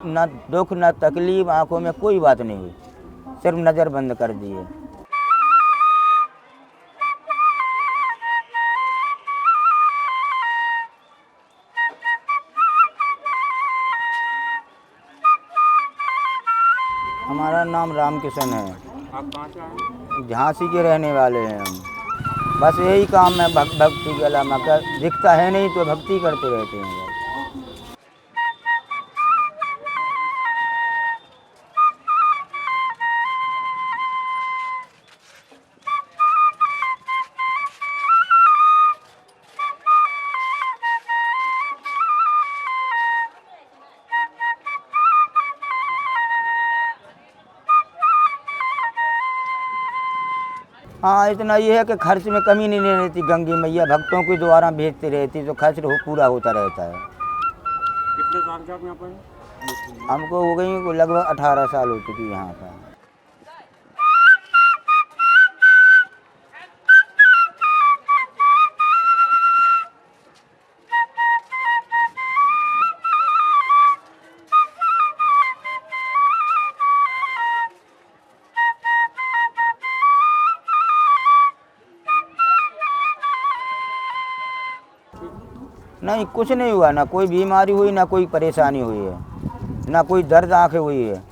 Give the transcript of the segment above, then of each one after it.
ना दुख ना तकलीफ, आंखों में कोई बात नहीं हुई, सिर्फ नज़र बंद कर दी है। हमारा नाम रामकिशन है। आप कहाँ से आए? झांसी के रहने वाले हैं हम। बस यही काम है, भक्ति के अलावा दिखता है नहीं तो भक्ति करते रहते हैं। हाँ, इतना ये है कि खर्च में कमी नहीं रहती। गंगी मैया भक्तों के द्वारा भेजती रहती तो खर्च पूरा होता रहता है। कितने साल से आप यहाँ पर? हमको हो गई लगभग 18 साल हो चुकी यहाँ पर। नहीं, कुछ नहीं हुआ, ना कोई बीमारी हुई, ना कोई परेशानी हुई है, ना कोई दर्द आंखें हुई है।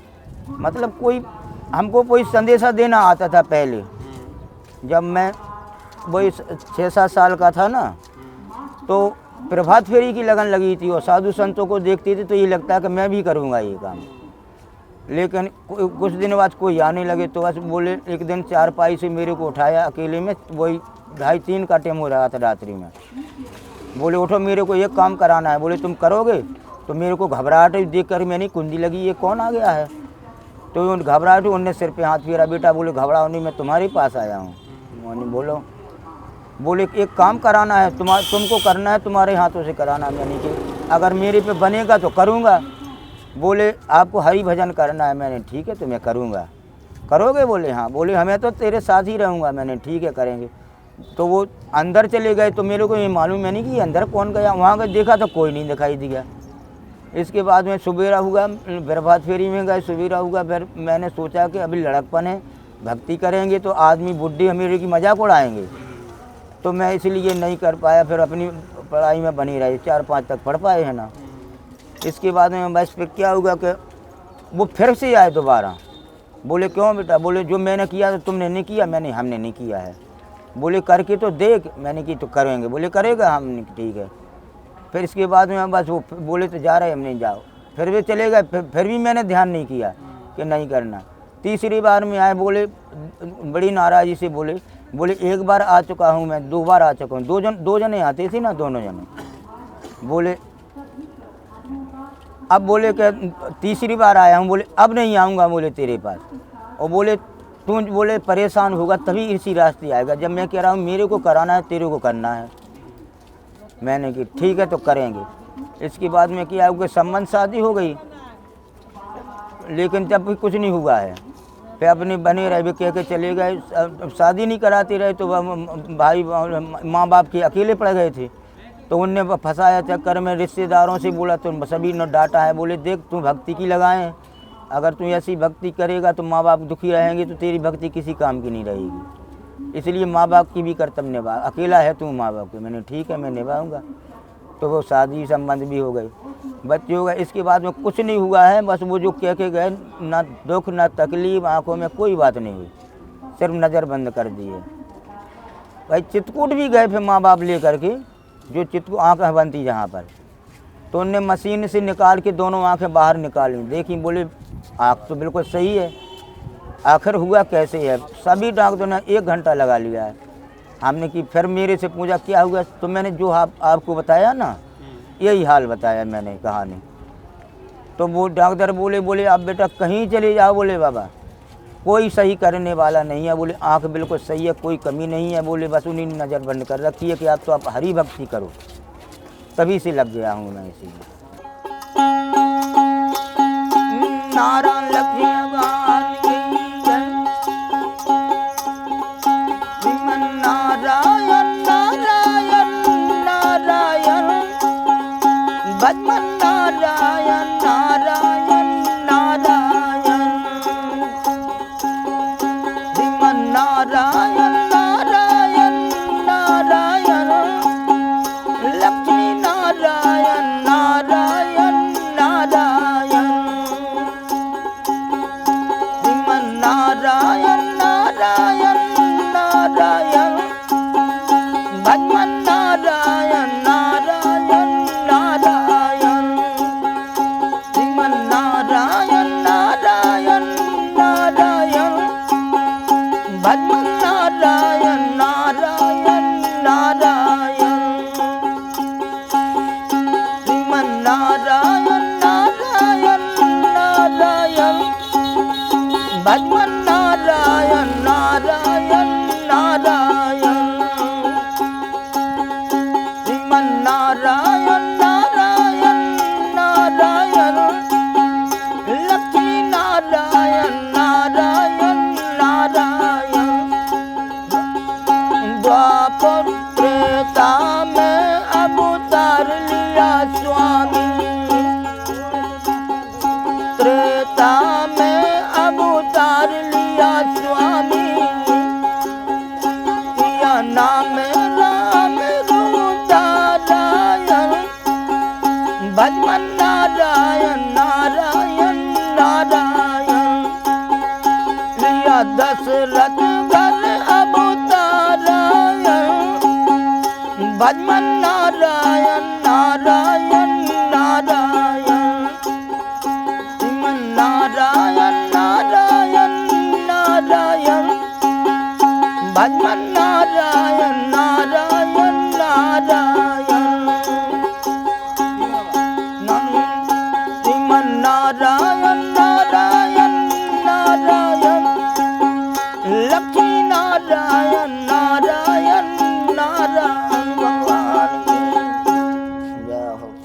मतलब कोई हमको कोई संदेशा देना आता था पहले, जब मैं वही 6-7 साल का था ना, तो प्रभात फेरी की लगन लगी थी और साधु संतों को देखती थी तो ये लगता है कि मैं भी करूँगा ये काम। लेकिन कुछ दिन बाद कोई आने लगे तो बस बोले, एक दिन चारपाई से मेरे को उठाया अकेले में, वही 2:30-3 का टाइम हो रहा था रात्रि में। बोले उठो, मेरे को एक काम कराना है। बोले तुम करोगे? तो मेरे को घबराहट देख कर मैंने कुंडी लगी, ये कौन आ गया है? तो उन घबराहट उनने सिर पे हाथ फेरा। बेटा, बोले घबराओ नहीं, मैं तुम्हारे पास आया हूँ। मैंने बोलो, बोले एक काम कराना है, तुमको करना है, तुम्हारे हाथों से कराना है। मैंने कि अगर मेरे पे बनेगा तो करूँगा। बोले आपको हरि भजन करना है। मैंने ठीक है, तो मैं करूँगा। करोगे? बोले हाँ। बोले हमें तो तेरे साथ ही रहूँगा। मैंने ठीक है, करेंगे। तो वो अंदर चले गए तो मेरे को ये मालूम है नहीं कि अंदर कौन गया। वहाँ गए, देखा तो कोई नहीं दिखाई दिया। इसके बाद में सुबेरा हुआ, प्रभात फेरी में गए, सुबेरा हुआ। फिर मैंने सोचा कि अभी लड़कपन है, भक्ति करेंगे तो आदमी बुढ़े मेरे की मजाक उड़ाएंगे, तो मैं इसलिए नहीं कर पाया। फिर अपनी पढ़ाई में बनी रही, 4-5 तक पढ़ पाए हैं ना। इसके बाद में बस फिर क्या हुआ कि वो फिर से आए दोबारा। बोले क्यों बेटा? बोले जो मैंने किया तो तुमने नहीं किया। मैंने हमने नहीं किया है। बोले करके तो देख। मैंने की तो करेंगे। बोले करेगा? हमने ठीक है। फिर इसके बाद में बस वो बोले तो जा रहे, हम नहीं जाओ। फिर वे चले गए। फिर भी मैंने ध्यान नहीं किया कि नहीं करना। तीसरी बार में आए, बोले बड़ी नाराज़ी से बोले एक बार आ चुका हूँ मैं, 2 बार आ चुका हूँ। दो जने आते थे ना, दोनों जने। बोले अब बोले कि तीसरी बार आया हूँ। बोले अब नहीं आऊँगा बोले तेरे पास। और बोले तू बोले परेशान होगा तभी इसी रास्ते आएगा। जब मैं कह रहा हूँ मेरे को कराना है, तेरे को करना है। मैंने कि ठीक है, तो करेंगे। इसके बाद में किया कि संबंध शादी हो गई, लेकिन जब भी कुछ नहीं हुआ है। फिर अपने बने रहे, वे कह के चले गए। शादी नहीं कराते रहे तो भाई माँ बाप के अकेले पड़ गए थे। तो उनने फंसाया चक्कर में, रिश्तेदारों से बोला तो सभी ने डांटा है। बोले देख, तू भक्ति की लगाएं, अगर तू ऐसी भक्ति करेगा तो माँ बाप दुखी रहेंगे, तो तेरी भक्ति किसी काम की नहीं रहेगी। इसलिए माँ बाप की भी कर्तव्य निभा। अकेला है तू माँ बाप के। मैंने ठीक है, मैं निभाऊंगा। तो वो शादी संबंध भी हो गई, बच्चे हो गए। इसके बाद में कुछ नहीं हुआ है। बस वो जो कह के गए, ना दुख ना तकलीफ, आंखों में कोई बात नहीं हुई, सिर्फ नज़र बंद कर दी है। भाई चित्रकूट भी गए फिर माँ बाप ले करके, जो चित्रकूट आँखें बनती जहाँ पर, तो उनने मशीन से निकाल के दोनों आँखें बाहर निकाली, देखी। बोले आँख तो बिल्कुल सही है, आखिर हुआ कैसे है? सभी डॉक्टरों ने 1 घंटा लगा लिया है। हमने कि फिर मेरे से पूछा क्या हुआ? तो मैंने जो आपको बताया ना, यही हाल बताया मैंने कहानी। तो वो डॉक्टर बोले अब बेटा कहीं चले जाओ। बोले बाबा कोई सही करने वाला नहीं है। बोले आँख बिल्कुल सही है, कोई कमी नहीं है। बोले बस उन्हीं ने नज़र बंद कर रखी है कि आप हरी भक्ति करो। तभी से लग गया हूँ मैं इसी में। नारायण लक्ष्मी भगवान की जय। श्रीमन नारायण नारायण नारायण, भजमन नारायण नारायण। भजमन नारायण नारायण नारायण श्रीमन नारायण नारायण नारायण लक्ष्मी नारायण नारायण नारायण द्वापर त्रेता में अवतार लिया स्वामी त्रेता में अवतार लिया स्वामी किया नाम राम नारायण भजमन नारायण नारायण नारायण लिया दशरथ घर अवतारायण भजमन नारायण नारायण नारायण श्रीमन नारायण नारायण नारायण भजमन नारायण नारायण नारायण श्रीमन नारायण